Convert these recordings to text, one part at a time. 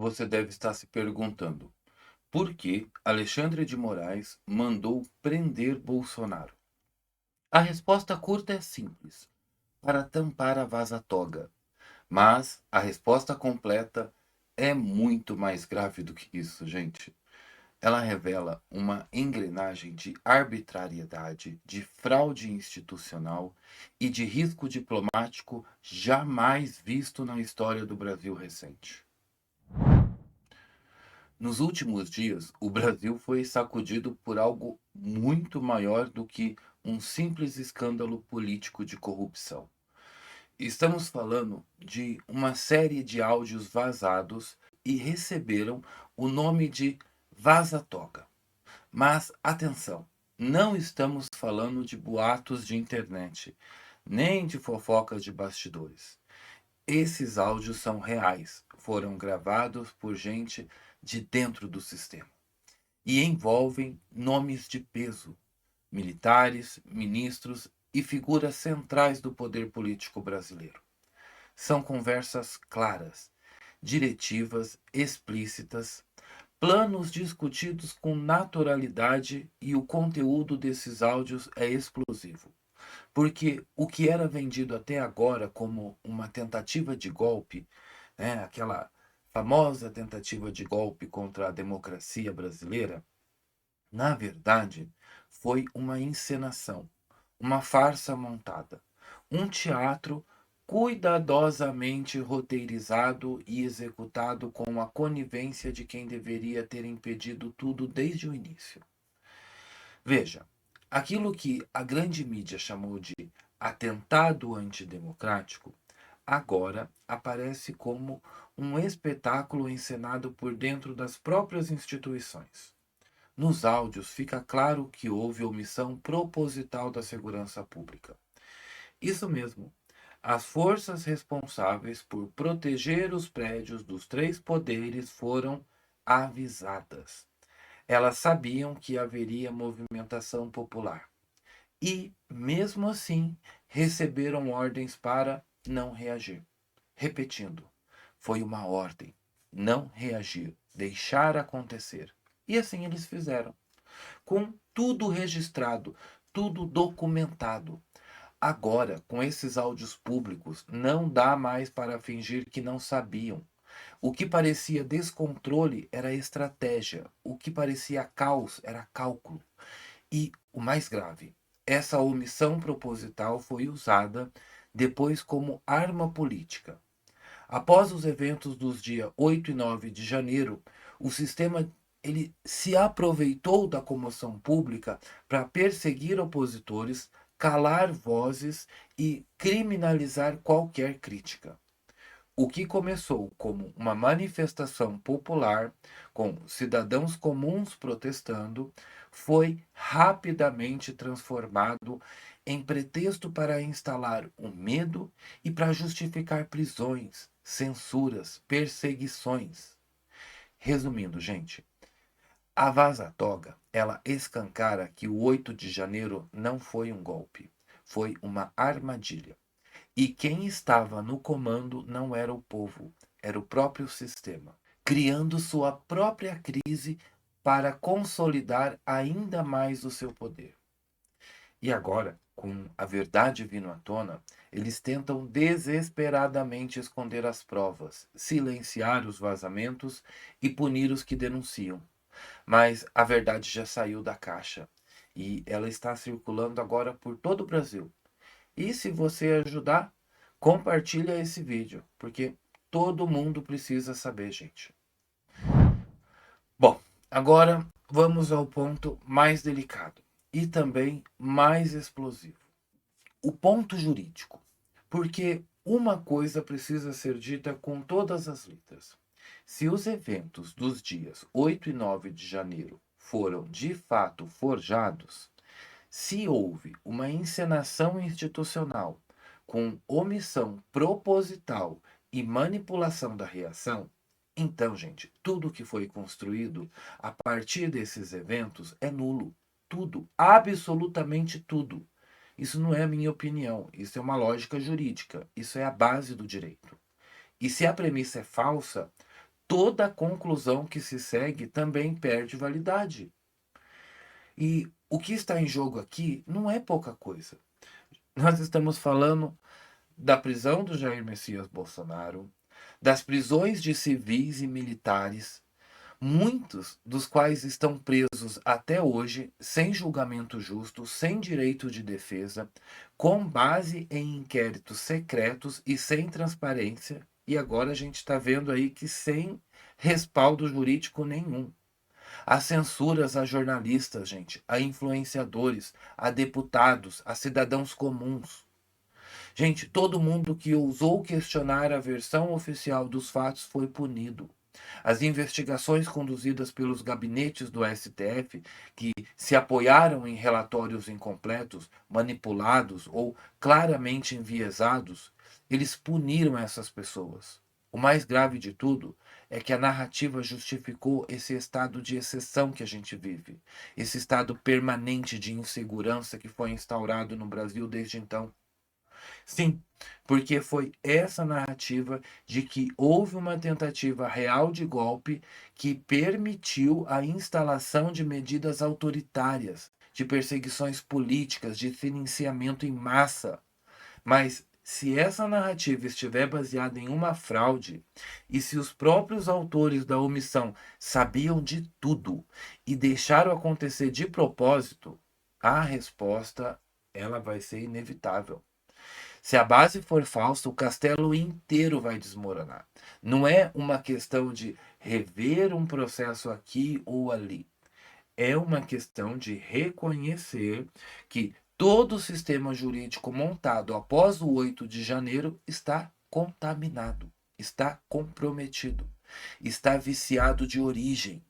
Você deve estar se perguntando: por que Alexandre de Moraes mandou prender Bolsonaro? A resposta curta é simples: para tampar a vaza-toga. Mas a resposta completa é muito mais grave do que isso, gente. Ela revela uma engrenagem de arbitrariedade, de fraude institucional e de risco diplomático jamais visto na história do Brasil recente. Nos últimos dias, o Brasil foi sacudido por algo muito maior do que um simples escândalo político de corrupção. Estamos falando de uma série de áudios vazados e receberam o nome de vaza-toga. Mas atenção, não estamos falando de boatos de internet, nem de fofocas de bastidores. Esses áudios são reais, foram gravados por gente de dentro do sistema e envolvem nomes de peso, militares, ministros e figuras centrais do poder político brasileiro. São conversas claras, diretivas explícitas, planos discutidos com naturalidade e o conteúdo desses áudios é explosivo. Porque o que era vendido até agora como uma tentativa de golpe, né, aquela famosa tentativa de golpe contra a democracia brasileira, na verdade, foi uma encenação, uma farsa montada, um teatro cuidadosamente roteirizado e executado com a conivência de quem deveria ter impedido tudo desde o início. Veja, aquilo que a grande mídia chamou de atentado antidemocrático, agora aparece como um espetáculo encenado por dentro das próprias instituições. Nos áudios fica claro que houve omissão proposital da segurança pública. Isso mesmo. As forças responsáveis por proteger os prédios dos três poderes foram avisadas. Elas sabiam que haveria movimentação popular e, mesmo assim, receberam ordens para não reagir. Repetindo, foi uma ordem: não reagir, deixar acontecer. E assim eles fizeram, com tudo registrado, tudo documentado. Agora, com esses áudios públicos, não dá mais para fingir que não sabiam. O que parecia descontrole era estratégia, o que parecia caos era cálculo. E o mais grave, essa omissão proposital foi usada depois como arma política. Após os eventos dos dias 8 e 9 de janeiro, o sistema ele se aproveitou da comoção pública para perseguir opositores, calar vozes e criminalizar qualquer crítica. O que começou como uma manifestação popular, com cidadãos comuns protestando, foi rapidamente transformado em pretexto para instalar o medo e para justificar prisões, censuras, perseguições. Resumindo, gente, a Vaza-Toga, ela escancara que o 8 de janeiro não foi um golpe, foi uma armadilha. E quem estava no comando não era o povo, era o próprio sistema, criando sua própria crise para consolidar ainda mais o seu poder. E agora, com a verdade vindo à tona, eles tentam desesperadamente esconder as provas, silenciar os vazamentos e punir os que denunciam. Mas a verdade já saiu da caixa e ela está circulando agora por todo o Brasil. E se você ajudar, compartilha esse vídeo, porque todo mundo precisa saber, gente. Bom, agora vamos ao ponto mais delicado e também mais explosivo. O ponto jurídico. Porque uma coisa precisa ser dita com todas as letras. Se os eventos dos dias 8 e 9 de janeiro foram de fato forjados, se houve uma encenação institucional com omissão proposital e manipulação da reação, então, gente, tudo que foi construído a partir desses eventos é nulo. Tudo, absolutamente tudo. Isso não é minha opinião, isso é uma lógica jurídica, isso é a base do direito. E se a premissa é falsa, toda a conclusão que se segue também perde validade. E o que está em jogo aqui não é pouca coisa. Nós estamos falando da prisão do Jair Messias Bolsonaro, das prisões de civis e militares, muitos dos quais estão presos até hoje, sem julgamento justo, sem direito de defesa, com base em inquéritos secretos e sem transparência. E agora a gente está vendo aí que sem respaldo jurídico nenhum. Há censuras a jornalistas, gente, a influenciadores, a deputados, a cidadãos comuns. Gente, todo mundo que ousou questionar a versão oficial dos fatos foi punido. As investigações conduzidas pelos gabinetes do STF, que se apoiaram em relatórios incompletos, manipulados ou claramente enviesados, eles puniram essas pessoas. O mais grave de tudo é que a narrativa justificou esse estado de exceção que a gente vive, esse estado permanente de insegurança que foi instaurado no Brasil desde então. Sim, porque foi essa narrativa de que houve uma tentativa real de golpe que permitiu a instalação de medidas autoritárias, de perseguições políticas, de silenciamento em massa. Mas se essa narrativa estiver baseada em uma fraude, e se os próprios autores da omissão sabiam de tudo e deixaram acontecer de propósito, a resposta ela vai ser inevitável. Se a base for falsa, o castelo inteiro vai desmoronar. Não é uma questão de rever um processo aqui ou ali. É uma questão de reconhecer que todo o sistema jurídico montado após o 8 de janeiro está contaminado, está comprometido, está viciado de origem.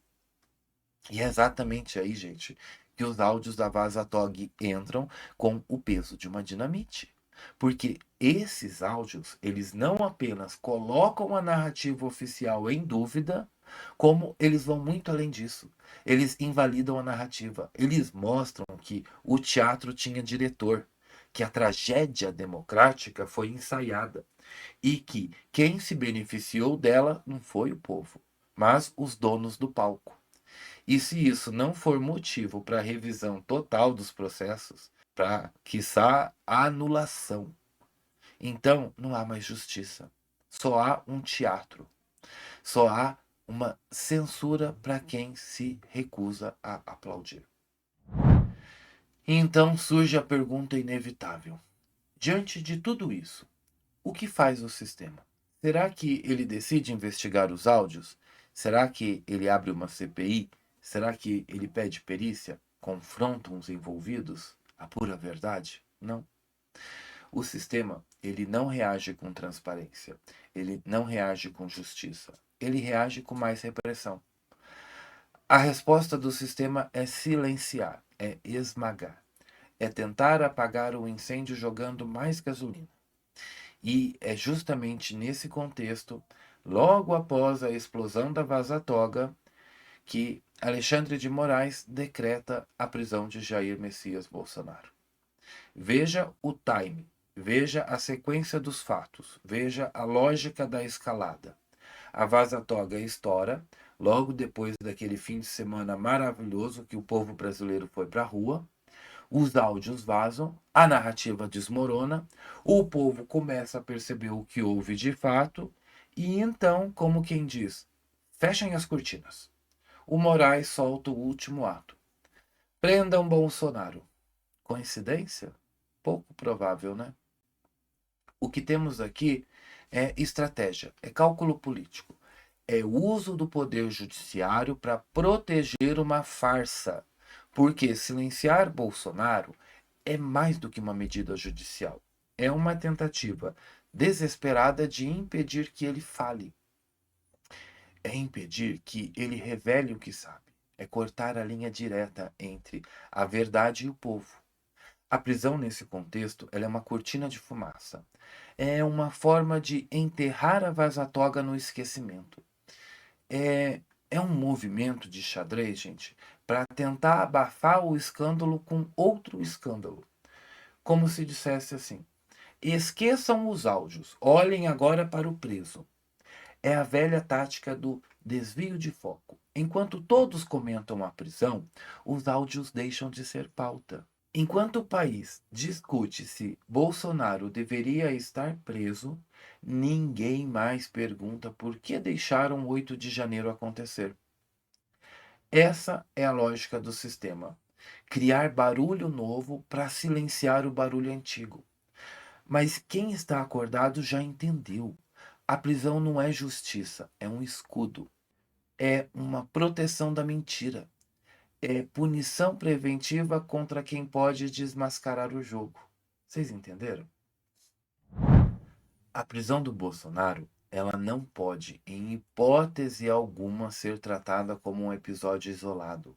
E é exatamente aí, gente, que os áudios da Vaza Tog entram com o peso de uma dinamite. Porque esses áudios, eles não apenas colocam a narrativa oficial em dúvida, como eles vão muito além disso. Eles invalidam a narrativa. Eles mostram que o teatro tinha diretor, que a tragédia democrática foi ensaiada e que quem se beneficiou dela não foi o povo, mas os donos do palco. E se isso não for motivo para revisão total dos processos, para, quiçá, anulação, então não há mais justiça. Só há um teatro. Só há uma censura para quem se recusa a aplaudir. E então surge a pergunta inevitável. Diante de tudo isso, o que faz o sistema? Será que ele decide investigar os áudios? Será que ele abre uma CPI? Será que ele pede perícia? Confrontam os envolvidos? A pura verdade? Não. O sistema, ele não reage com transparência. Ele não reage com justiça. Ele reage com mais repressão. A resposta do sistema é silenciar, é esmagar, é tentar apagar o incêndio jogando mais gasolina. E é justamente nesse contexto, logo após a explosão da Vaza Toga, que Alexandre de Moraes decreta a prisão de Jair Messias Bolsonaro. Veja o time, veja a sequência dos fatos, veja a lógica da escalada. A Vaza Toga estoura logo depois daquele fim de semana maravilhoso que o povo brasileiro foi para a rua. Os áudios vazam, a narrativa desmorona, o povo começa a perceber o que houve de fato, e então, como quem diz, fechem as cortinas. O Moraes solta o último ato. Prendam Bolsonaro. Coincidência? Pouco provável, né? O que temos aqui é estratégia, é cálculo político, é o uso do poder judiciário para proteger uma farsa. Porque silenciar Bolsonaro é mais do que uma medida judicial. É uma tentativa desesperada de impedir que ele fale. É impedir que ele revele o que sabe. É cortar a linha direta entre a verdade e o povo. A prisão, nesse contexto, ela é uma cortina de fumaça. É uma forma de enterrar a Vaza Toga no esquecimento. É um movimento de xadrez, gente, para tentar abafar o escândalo com outro escândalo. Como se dissesse assim: esqueçam os áudios, olhem agora para o preso. É a velha tática do Desvio de foco. Enquanto todos comentam a prisão, os áudios deixam de ser pauta. Enquanto o país discute se Bolsonaro deveria estar preso, ninguém mais pergunta por que deixaram o 8 de janeiro acontecer. Essa é a lógica do sistema. Criar barulho novo para silenciar o barulho antigo. Mas quem está acordado já entendeu. A prisão não é justiça, é um escudo. É uma proteção da mentira. É punição preventiva contra quem pode desmascarar o jogo. Vocês entenderam? A prisão do Bolsonaro, ela não pode, em hipótese alguma, ser tratada como um episódio isolado.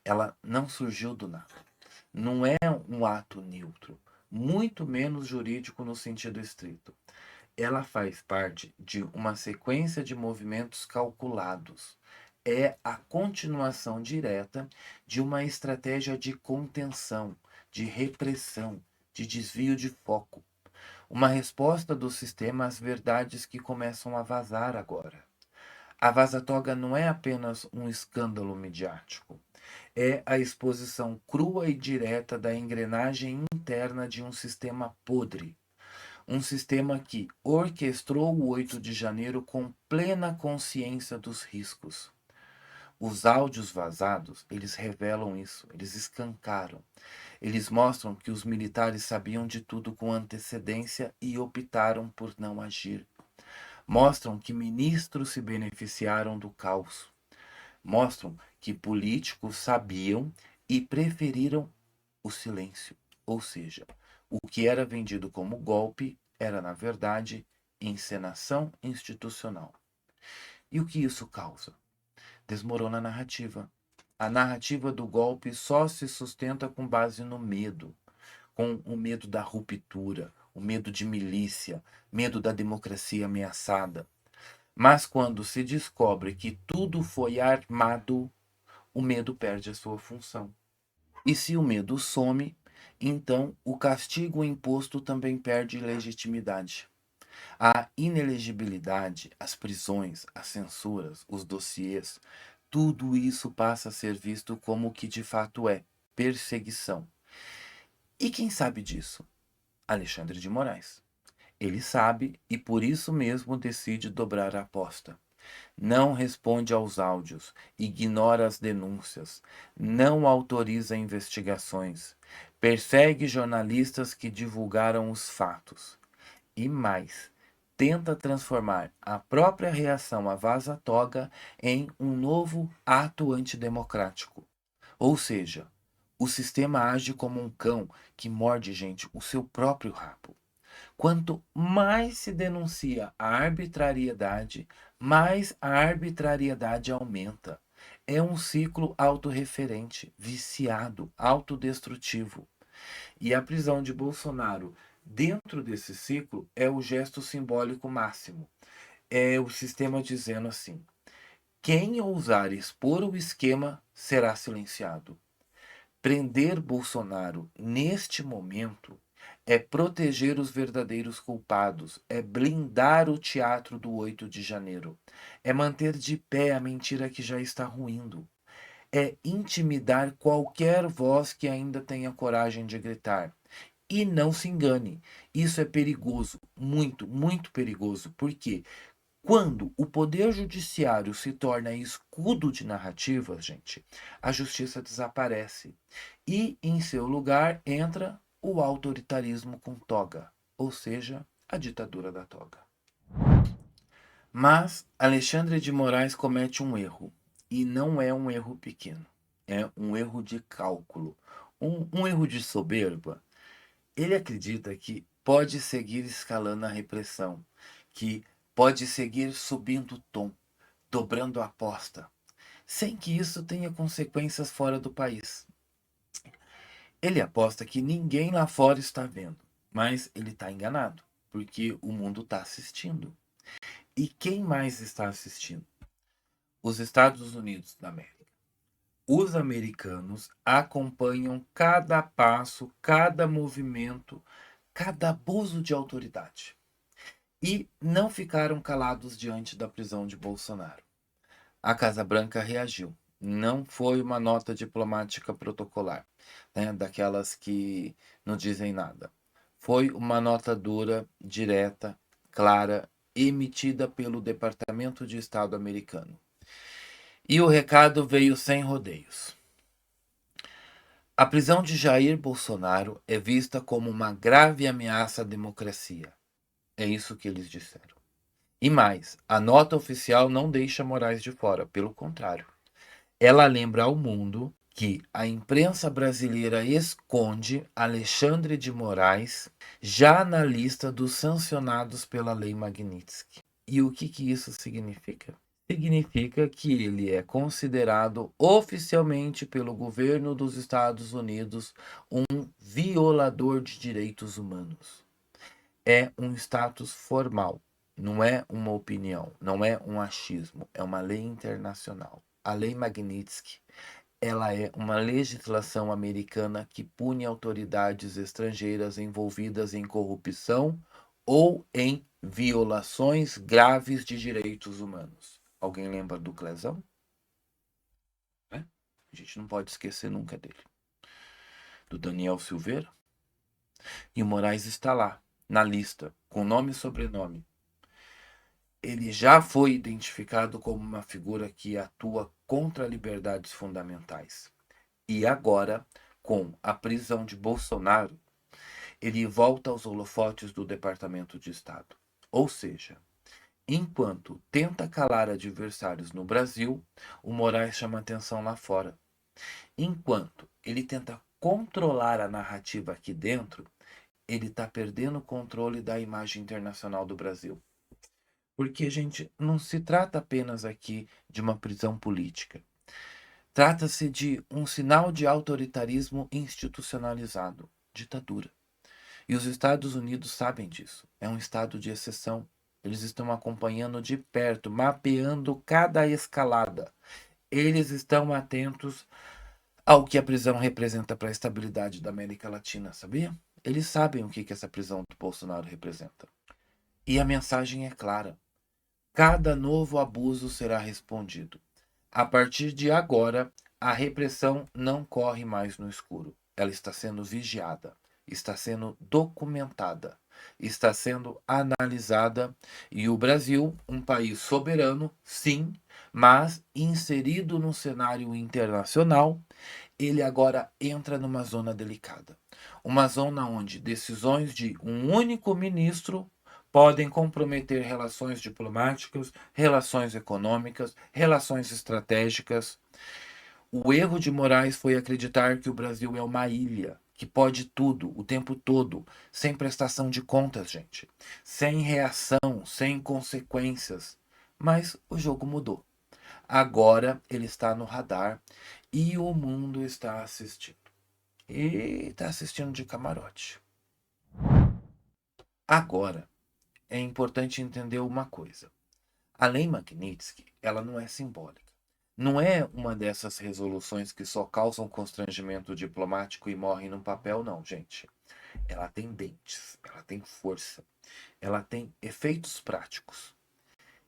Ela não surgiu do nada. Não é um ato neutro, muito menos jurídico no sentido estrito. Ela faz parte de uma sequência de movimentos calculados. É a continuação direta de uma estratégia de contenção, de repressão, de desvio de foco. Uma resposta do sistema às verdades que começam a vazar agora. A Vaza-Toga não é apenas um escândalo midiático. É a exposição crua e direta da engrenagem interna de um sistema podre. Um sistema que orquestrou o 8 de janeiro com plena consciência dos riscos. Os áudios vazados, eles revelam isso, eles escancaram. Eles mostram que os militares sabiam de tudo com antecedência e optaram por não agir. Mostram que ministros se beneficiaram do caos. Mostram que políticos sabiam e preferiram o silêncio. Ou seja, o que era vendido como golpe era, na verdade, encenação institucional. E o que isso causa? Desmorona a narrativa. A narrativa do golpe só se sustenta com base no medo, com o medo da ruptura, o medo de milícia, medo da democracia ameaçada. Mas quando se descobre que tudo foi armado, o medo perde a sua função. E se o medo some, então o castigo imposto também perde legitimidade. A inelegibilidade, as prisões, as censuras, os dossiês, tudo isso passa a ser visto como o que de fato é: perseguição. E quem sabe disso? Alexandre de Moraes. Ele sabe e por isso mesmo decide dobrar a aposta. Não responde aos áudios, ignora as denúncias, não autoriza investigações, persegue jornalistas que divulgaram os fatos. E mais, tenta transformar a própria reação à Vaza-Toga em um novo ato antidemocrático. Ou seja, o sistema age como um cão que morde, gente, o seu próprio rabo. Quanto mais se denuncia a arbitrariedade, mais a arbitrariedade aumenta. É um ciclo autorreferente, viciado, autodestrutivo. E a prisão de Bolsonaro, dentro desse ciclo, é o gesto simbólico máximo. É o sistema dizendo assim: quem ousar expor o esquema será silenciado. Prender Bolsonaro neste momento é proteger os verdadeiros culpados, é blindar o teatro do 8 de janeiro, é manter de pé a mentira que já está ruindo, é intimidar qualquer voz que ainda tenha coragem de gritar. E não se engane, isso é perigoso, muito, muito perigoso, porque quando o poder judiciário se torna escudo de narrativas, gente, a justiça desaparece. E em seu lugar entra o autoritarismo com toga, ou seja, a ditadura da toga. Mas Alexandre de Moraes comete um erro, e não é um erro pequeno, é um erro de cálculo, um erro de soberba. Ele acredita que pode seguir escalando a repressão, que pode seguir subindo o tom, dobrando a aposta, sem que isso tenha consequências fora do país. Ele aposta que ninguém lá fora está vendo, mas ele está enganado, porque o mundo está assistindo. E quem mais está assistindo? Os Estados Unidos da América. Os americanos acompanham cada passo, cada movimento, cada abuso de autoridade. E não ficaram calados diante da prisão de Bolsonaro. a Casa Branca reagiu. Não foi uma nota diplomática protocolar, né, daquelas que não dizem nada. Foi uma nota dura, direta, clara, emitida pelo Departamento de Estado americano. E o recado veio sem rodeios. A prisão de Jair Bolsonaro é vista como uma grave ameaça à democracia. É isso que eles disseram. E mais, a nota oficial não deixa Moraes de fora, pelo contrário. Ela lembra ao mundo que a imprensa brasileira esconde Alexandre de Moraes já na lista dos sancionados pela Lei Magnitsky. E o que isso significa? Significa que ele é considerado oficialmente pelo governo dos Estados Unidos um violador de direitos humanos. É um status formal, não é uma opinião, não é um achismo, é uma lei internacional. A Lei Magnitsky, ela é uma legislação americana que pune autoridades estrangeiras envolvidas em corrupção ou em violações graves de direitos humanos. Alguém lembra do Clesão? É? A gente não pode esquecer nunca dele. Do Daniel Silveira. E o Moraes está lá, na lista, com nome e sobrenome. Ele já foi identificado como uma figura que atua contra liberdades fundamentais. E agora, com a prisão de Bolsonaro, ele volta aos holofotes do Departamento de Estado. Ou seja, enquanto tenta calar adversários no Brasil, o Moraes chama atenção lá fora. Enquanto ele tenta controlar a narrativa aqui dentro, ele está perdendo o controle da imagem internacional do Brasil. Porque, gente, não se trata apenas aqui de uma prisão política. Trata-se de um sinal de autoritarismo institucionalizado, ditadura. E os Estados Unidos sabem disso. É um estado de exceção. Eles estão acompanhando de perto, mapeando cada escalada. Eles estão atentos ao que a prisão representa para a estabilidade da América Latina, sabia? Eles sabem o que essa prisão do Bolsonaro representa. E a mensagem é clara. Cada novo abuso será respondido. A partir de agora, a repressão não corre mais no escuro. Ela está sendo vigiada, está sendo documentada, está sendo analisada. E o Brasil, um país soberano, sim, mas inserido no cenário internacional, ele agora entra numa zona delicada. Uma zona onde decisões de um único ministro podem comprometer relações diplomáticas, relações econômicas, relações estratégicas. O erro de Moraes foi acreditar que o Brasil é uma ilha, que pode tudo, o tempo todo, sem prestação de contas, gente, sem reação, sem consequências. Mas o jogo mudou. Agora ele está no radar e o mundo está assistindo. E está assistindo de camarote. Agora, é importante entender uma coisa. A Lei Magnitsky, ela não é simbólica. Não é uma dessas resoluções que só causam constrangimento diplomático e morrem no papel, não, gente. Ela tem dentes, ela tem força, ela tem efeitos práticos.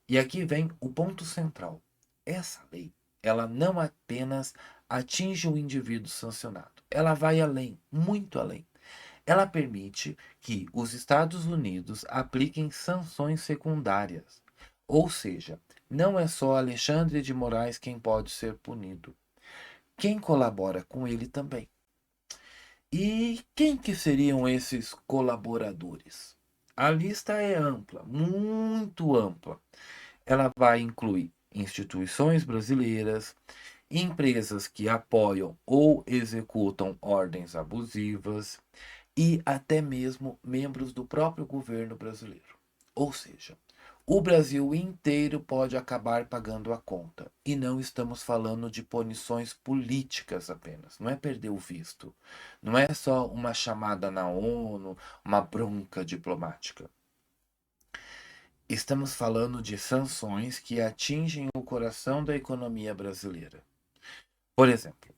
E aqui vem o ponto central. Essa lei, ela não apenas atinge o indivíduo sancionado, ela vai além, muito além. Ela permite que os Estados Unidos apliquem sanções secundárias. Ou seja, não é só Alexandre de Moraes quem pode ser punido. Quem colabora com ele também. E quem que seriam esses colaboradores? A lista é ampla, muito ampla. Ela vai incluir instituições brasileiras, empresas que apoiam ou executam ordens abusivas, e até mesmo membros do próprio governo brasileiro. Ou seja, o Brasil inteiro pode acabar pagando a conta. E não estamos falando de punições políticas apenas. Não é perder o visto. Não é só uma chamada na ONU, uma bronca diplomática. Estamos falando de sanções que atingem o coração da economia brasileira. Por exemplo,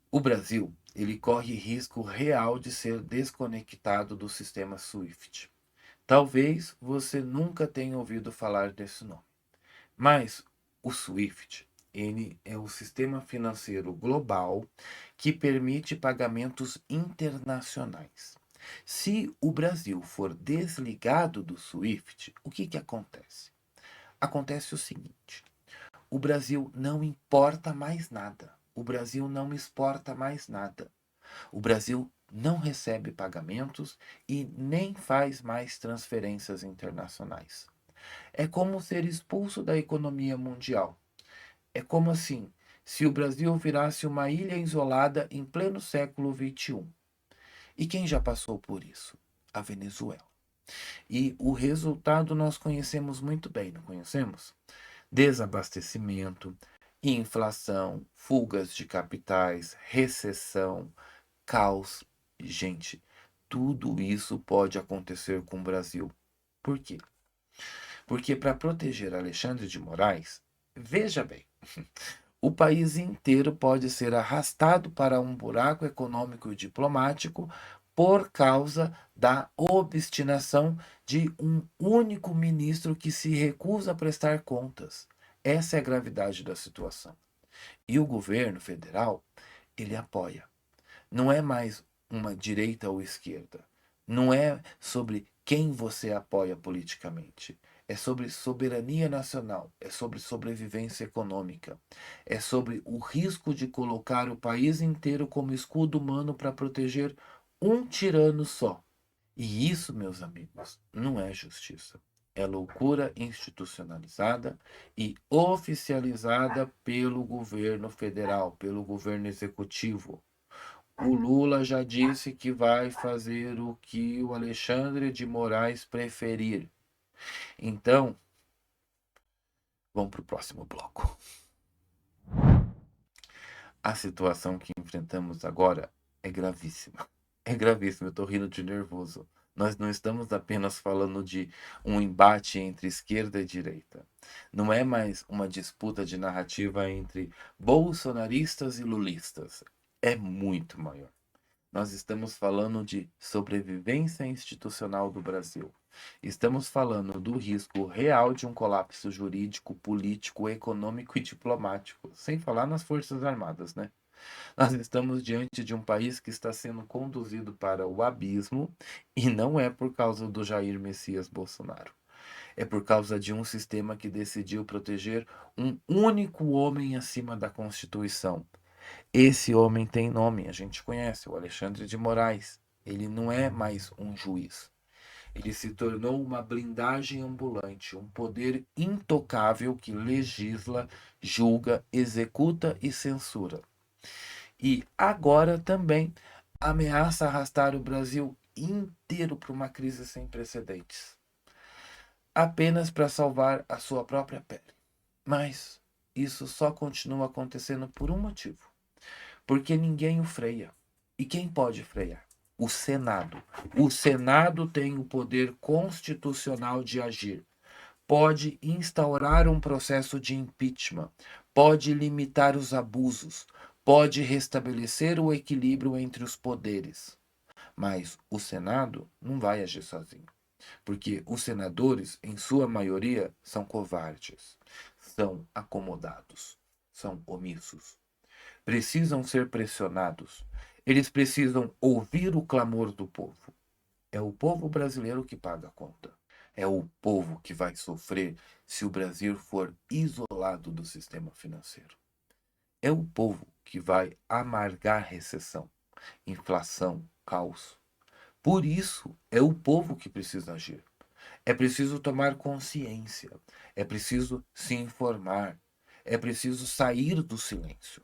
o Brasil, ele corre risco real de ser desconectado do sistema SWIFT. Talvez você nunca tenha ouvido falar desse nome, mas O SWIFT, ele é o sistema financeiro global que permite pagamentos internacionais. Se o Brasil for desligado do SWIFT, o que acontece? Acontece o seguinte: o Brasil não importa mais nada. O Brasil não exporta mais nada. O Brasil não recebe pagamentos e nem faz mais transferências internacionais. É como ser expulso da economia mundial. É como assim, se o Brasil virasse uma ilha isolada em pleno século XXI. E quem já passou por isso? A Venezuela. E o resultado nós conhecemos muito bem, não conhecemos? Desabastecimento, inflação, fugas de capitais, recessão, caos. Gente, tudo isso pode acontecer com o Brasil. Por quê? Porque para proteger Alexandre de Moraes, veja bem, o país inteiro pode ser arrastado para um buraco econômico e diplomático por causa da obstinação de um único ministro que se recusa a prestar contas. Essa é a gravidade da situação. E o governo federal, ele apoia. Não é mais uma direita ou esquerda. Não é sobre quem você apoia politicamente. É sobre soberania nacional, é sobre sobrevivência econômica, é sobre o risco de colocar o país inteiro como escudo humano para proteger um tirano só. E isso, meus amigos, não é justiça. É loucura institucionalizada e oficializada pelo governo federal, pelo governo executivo. O Lula já disse que vai fazer o que o Alexandre de Moraes preferir. Então, vamos para o próximo bloco. A situação que enfrentamos agora é gravíssima. É gravíssima, eu estou rindo de nervoso. Nós não estamos apenas falando de um embate entre esquerda e direita. Não é mais uma disputa de narrativa entre bolsonaristas e lulistas. É muito maior. Nós estamos falando de sobrevivência institucional do Brasil. Estamos falando do risco real de um colapso jurídico, político, econômico e diplomático, sem falar nas Forças Armadas, né? Nós estamos diante de um país que está sendo conduzido para o abismo e não é por causa do Jair Messias Bolsonaro. É por causa de um sistema que decidiu proteger um único homem acima da Constituição. Esse homem tem nome, a gente conhece, o Alexandre de Moraes. Ele não é mais um juiz. Ele se tornou uma blindagem ambulante, um poder intocável que legisla, julga, executa e censura. E agora também ameaça arrastar o Brasil inteiro para uma crise sem precedentes, apenas para salvar a sua própria pele. Mas isso só continua acontecendo por um motivo: porque ninguém o freia. E quem pode frear? O Senado. O Senado tem o poder constitucional de agir. Pode instaurar um processo de impeachment, pode limitar os abusos, pode restabelecer o equilíbrio entre os poderes. Mas o Senado não vai agir sozinho, porque os senadores, em sua maioria, são covardes, são acomodados, são omissos. Precisam ser pressionados. Eles precisam ouvir o clamor do povo. É o povo brasileiro que paga a conta. É o povo que vai sofrer se o Brasil for isolado do sistema financeiro. É o povo que vai amargar recessão, inflação, caos. Por isso, é o povo que precisa agir. É preciso tomar consciência. É preciso se informar. É preciso sair do silêncio.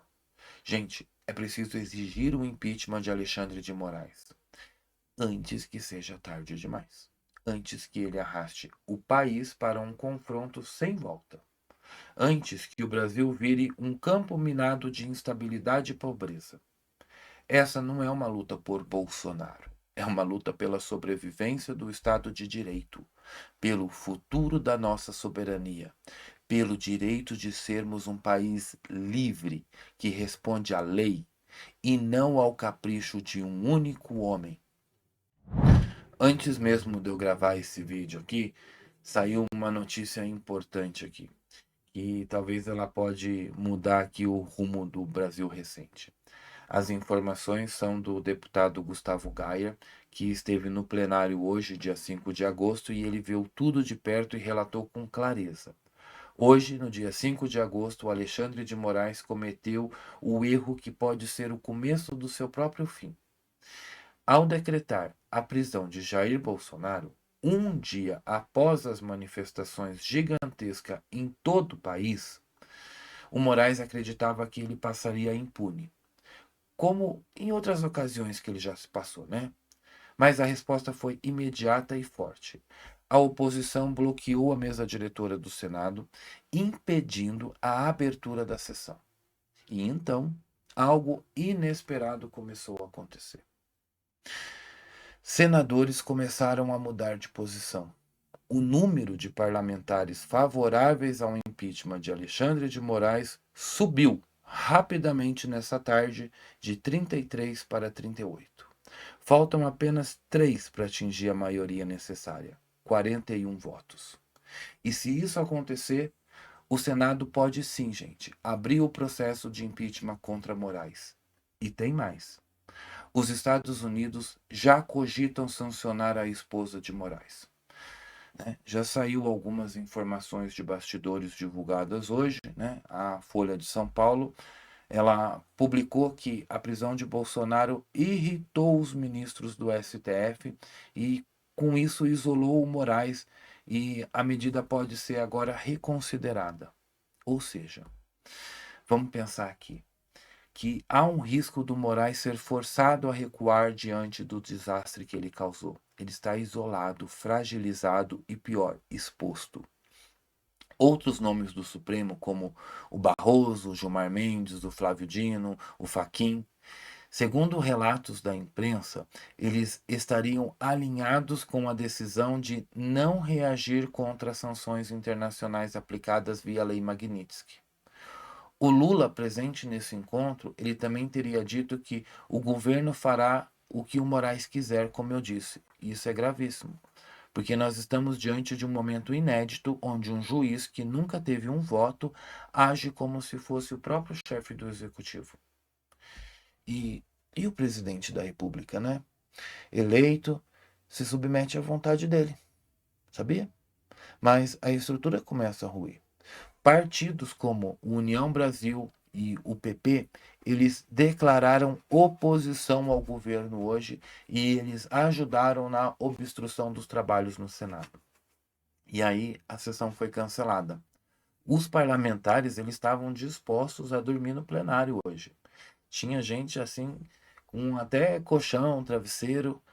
Gente, é preciso exigir o impeachment de Alexandre de Moraes antes que seja tarde demais. Antes que ele arraste o país para um confronto sem volta. Antes que o Brasil vire um campo minado de instabilidade e pobreza. Essa não é uma luta por Bolsonaro. É uma luta pela sobrevivência do Estado de Direito, pelo futuro da nossa soberania, pelo direito de sermos um país livre que responde à lei e não ao capricho de um único homem. Antes mesmo de eu gravar esse vídeo aqui, saiu uma notícia importante aqui, que talvez ela pode mudar aqui o rumo do Brasil recente. As informações são do deputado Gustavo Gaia, que esteve no plenário hoje, dia 5 de agosto, e ele viu tudo de perto e relatou com clareza. Hoje, no dia 5 de agosto, o Alexandre de Moraes cometeu o erro que pode ser o começo do seu próprio fim. Ao decretar a prisão de Jair Bolsonaro, um dia após as manifestações gigantescas em todo o país, o Moraes acreditava que ele passaria impune, como em outras ocasiões que ele já se passou, né? Mas a resposta foi imediata e forte. A oposição bloqueou a mesa diretora do Senado, impedindo a abertura da sessão. E então, algo inesperado começou a acontecer. Senadores começaram a mudar de posição. O número de parlamentares favoráveis ao impeachment de Alexandre de Moraes subiu rapidamente nessa tarde de 33 para 38. Faltam apenas 3 para atingir a maioria necessária, 41 votos. E se isso acontecer, o Senado pode sim, gente, abrir o processo de impeachment contra Moraes. E tem mais. Os Estados Unidos já cogitam sancionar a esposa de Moraes. Né? Já saiu algumas informações de bastidores divulgadas hoje, né? A Folha de São Paulo, ela publicou que a prisão de Bolsonaro irritou os ministros do STF e com isso isolou o Moraes e a medida pode ser agora reconsiderada. Ou seja, vamos pensar aqui que há um risco do Moraes ser forçado a recuar diante do desastre que ele causou. Ele está isolado, fragilizado e, pior, exposto. Outros nomes do Supremo, como o Barroso, o Gilmar Mendes, o Flávio Dino, o Fachin, segundo relatos da imprensa, eles estariam alinhados com a decisão de não reagir contra as sanções internacionais aplicadas via Lei Magnitsky. O Lula, presente nesse encontro, ele também teria dito que o governo fará o que o Moraes quiser, como eu disse. Isso é gravíssimo, porque nós estamos diante de um momento inédito onde um juiz que nunca teve um voto age como se fosse o próprio chefe do executivo. E, e o presidente da República, né? Eleito, se submete à vontade dele, sabia? Mas a estrutura começa a ruir. Partidos como União Brasil e o PP, eles declararam oposição ao governo hoje e eles ajudaram na obstrução dos trabalhos no Senado. E aí a sessão foi cancelada. Os parlamentares, eles estavam dispostos a dormir no plenário hoje. Tinha gente assim, com até colchão, travesseiro,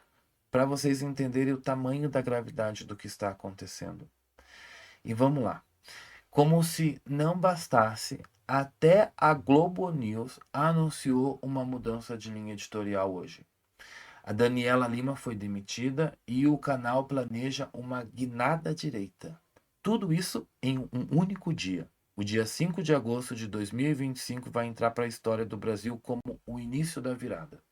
para vocês entenderem o tamanho da gravidade do que está acontecendo. E vamos lá. Como se não bastasse, até a Globo News anunciou uma mudança de linha editorial hoje. A Daniela Lima foi demitida e o canal planeja uma guinada à direita. Tudo isso em um único dia. O dia 5 de agosto de 2025 vai entrar para a história do Brasil como o início da virada,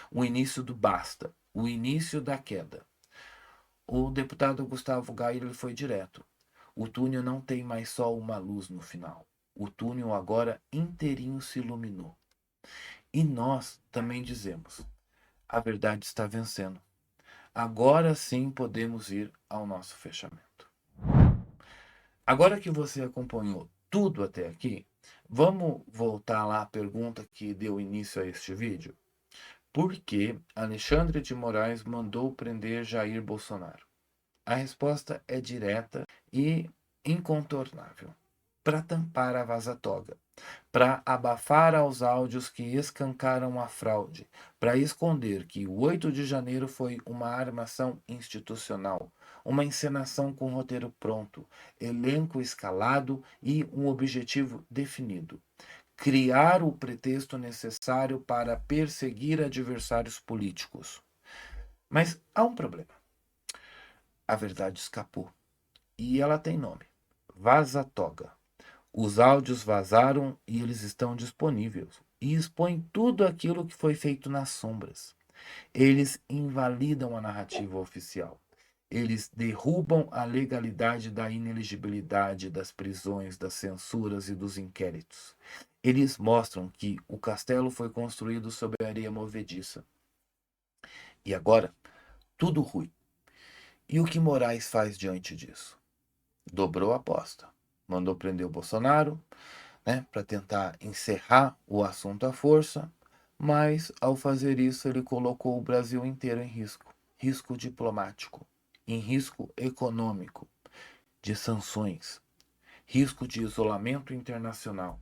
o início do basta, o início da queda. O deputado Gustavo Gaia foi direto. O túnel não tem mais só uma luz no final. O túnel agora inteirinho se iluminou. E nós também dizemos: a verdade está vencendo. Agora sim podemos ir ao nosso fechamento. Agora que você acompanhou tudo até aqui, vamos voltar lá à pergunta que deu início a este vídeo? Por que Alexandre de Moraes mandou prender Jair Bolsonaro? A resposta é direta e incontornável. Para tampar a vaza-toga, para abafar aos áudios que escancaram a fraude, para esconder que o 8 de janeiro foi uma armação institucional, uma encenação com roteiro pronto, elenco escalado e um objetivo definido. Criar o pretexto necessário para perseguir adversários políticos. Mas há um problema. A verdade escapou. E ela tem nome: Vaza-Toga. Os áudios vazaram e eles estão disponíveis. E expõem tudo aquilo que foi feito nas sombras. Eles invalidam a narrativa oficial. eles derrubam a legalidade da inelegibilidade das prisões, das censuras e dos inquéritos. Eles mostram que o castelo foi construído sobre areia movediça. E agora, tudo ruim. E o que Moraes faz diante disso? Dobrou a aposta. Mandou prender o Bolsonaro, né, para tentar encerrar o assunto à força, mas ao fazer isso ele colocou o Brasil inteiro em risco. Risco diplomático, em risco econômico, de sanções, risco de isolamento internacional.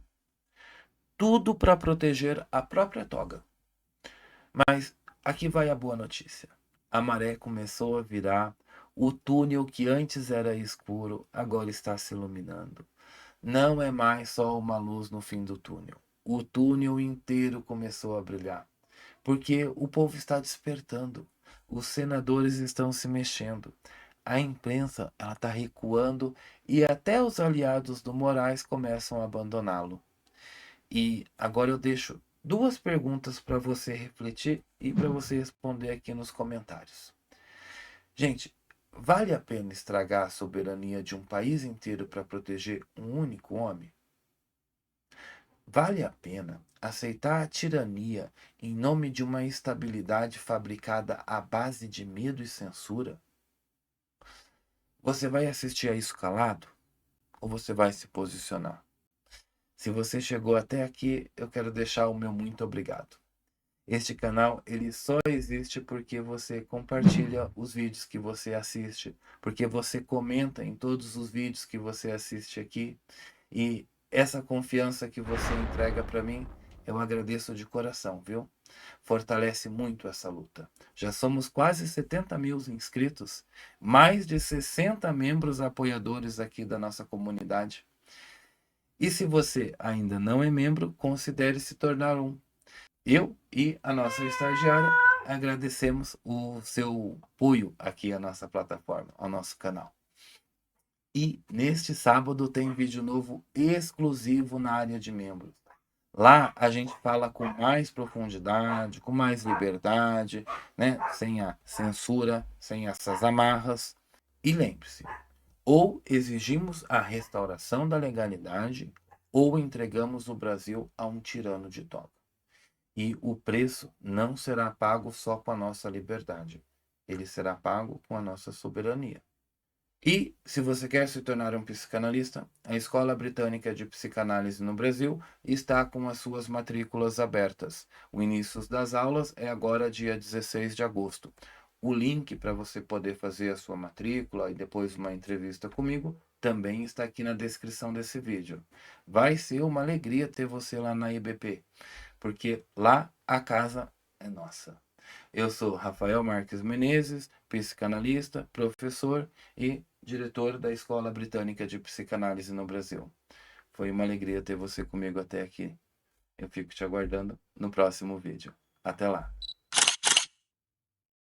Tudo para proteger a própria toga. Mas aqui vai a boa notícia. A maré começou a virar, o túnel que antes era escuro agora está se iluminando. Não é mais só uma luz no fim do túnel. O túnel inteiro começou a brilhar, porque o povo está despertando. Os senadores estão se mexendo. A imprensa ela está recuando e até os aliados do Moraes começam a abandoná-lo. E agora eu deixo duas perguntas para você refletir e para você responder aqui nos comentários. Gente, vale a pena estragar a soberania de um país inteiro para proteger um único homem? Vale a pena aceitar a tirania em nome de uma estabilidade fabricada à base de medo e censura? Você vai assistir a isso calado ou você vai se posicionar? Se você chegou até aqui, eu quero deixar o meu muito obrigado. Este canal ele só existe porque você compartilha os vídeos que você assiste, porque você comenta em todos os vídeos que você assiste aqui, e essa confiança que você entrega para mim, eu agradeço de coração, viu? Fortalece muito essa luta. Já somos quase 70 mil inscritos, mais de 60 membros apoiadores aqui da nossa comunidade. E se você ainda não é membro, considere se tornar um. Eu e a nossa estagiária agradecemos o seu apoio aqui à nossa plataforma, ao nosso canal. E neste sábado tem vídeo novo exclusivo na área de membros. Lá a gente fala com mais profundidade, com mais liberdade, né? Sem a censura, sem essas amarras. E lembre-se, ou exigimos a restauração da legalidade, ou entregamos o Brasil a um tirano de toga. E o preço não será pago só com a nossa liberdade, ele será pago com a nossa soberania. E, se você quer se tornar um psicanalista, a Escola Britânica de Psicanálise no Brasil está com as suas matrículas abertas. O início das aulas é agora dia 16 de agosto. O link para você poder fazer a sua matrícula e depois uma entrevista comigo também está aqui na descrição desse vídeo. Vai ser uma alegria ter você lá na IBP, porque lá a casa é nossa. Eu sou Rafael Marques Menezes, psicanalista, professor e diretor da Escola Britânica de Psicanálise no Brasil. Foi uma alegria ter você comigo até aqui. Eu fico te aguardando no próximo vídeo. Até lá!